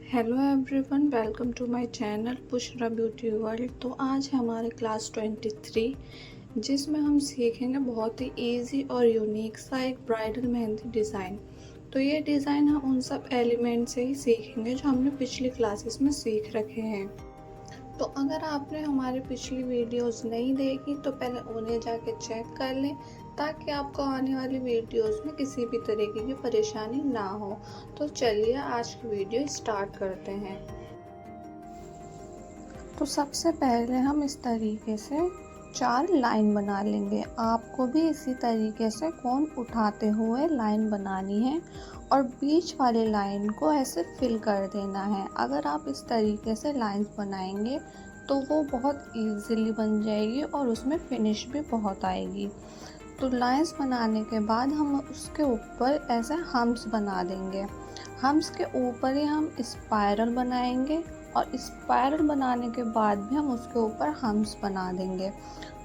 Hello everyone, welcome to my channel Pushra beauty world. तो आज है हमारे क्लास 23 जिसमें हम सीखेंगे बहुत ही इजी और यूनिक सा एक ब्राइडल मेहंदी डिज़ाइन। तो ये डिज़ाइन हम उन सब एलिमेंट से ही सीखेंगे जो हमने पिछली क्लासेस में सीख रखे हैं। तो अगर आपने हमारी पिछली वीडियोस नहीं देखी तो पहले उन्हें जाके चेक कर लें ताकि आपको आने वाली वीडियोस में किसी भी तरीके की परेशानी ना हो। तो चलिए आज की वीडियो स्टार्ट करते हैं। तो सबसे पहले हम इस तरीके से 4 लाइन बना लेंगे। आपको भी इसी तरीके से कोन उठाते हुए लाइन बनानी है और बीच वाली लाइन को ऐसे फिल कर देना है। अगर आप इस तरीके से लाइंस बनाएंगे तो वो बहुत इजीली बन जाएगी और उसमें फिनिश भी बहुत आएगी। तो लाइंस बनाने के बाद हम उसके ऊपर ऐसे हम्स बना देंगे। हम्स के ऊपर ही हम स्पाइरल बनाएंगे और स्पाइरल बनाने के बाद भी हम उसके ऊपर हम्स बना देंगे।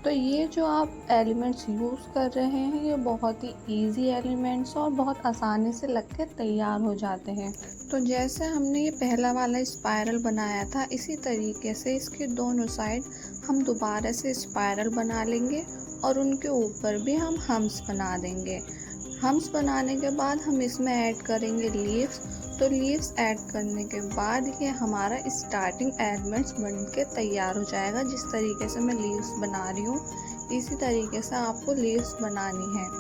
तो ये जो आप एलिमेंट्स यूज़ कर रहे हैं ये बहुत ही इजी एलिमेंट्स और बहुत आसानी से लग के तैयार हो जाते हैं। तो जैसे हमने ये पहला वाला स्पाइरल बनाया था इसी तरीके से इसके दोनों साइड हम दोबारा से स्पाइरल बना लेंगे और उनके ऊपर भी हम हम्स बना देंगे। हम्स बनाने के बाद हम इसमें ऐड करेंगे लीव्स। तो लीव्स ऐड करने के बाद ये हमारा स्टार्टिंग एलिमेंट्स बन के तैयार हो जाएगा। जिस तरीके से मैं लीव्स बना रही हूँ इसी तरीके से आपको लीव्स बनानी है।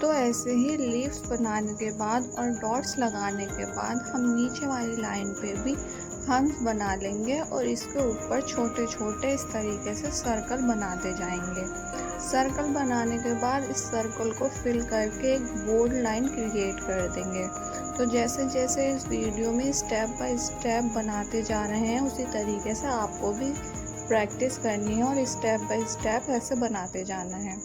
तो ऐसे ही लीव्स बनाने के बाद और डॉट्स लगाने के बाद हम नीचे वाली लाइन पे भी हम्स बना लेंगे और इसके ऊपर छोटे छोटे इस तरीके से सर्कल बनाते जाएंगे। सर्कल बनाने के बाद इस सर्कल को फिल करके एक बोल्ड लाइन क्रिएट कर देंगे। तो जैसे जैसे इस वीडियो में स्टेप बाय स्टेप बनाते जा रहे हैं उसी तरीके से आपको भी प्रैक्टिस करनी है और स्टेप बाय स्टेप ऐसे बनाते जाना है।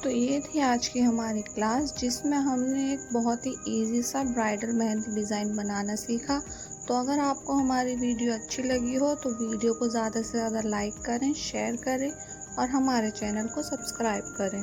तो ये थी आज की हमारी क्लास, जिसमें हमने एक बहुत ही इजी सा ब्राइडल मेहंदी डिज़ाइन बनाना सीखा। तो अगर आपको हमारी वीडियो अच्छी लगी हो तो वीडियो को ज़्यादा से ज़्यादा लाइक करें, शेयर करें और हमारे चैनल को सब्सक्राइब करें।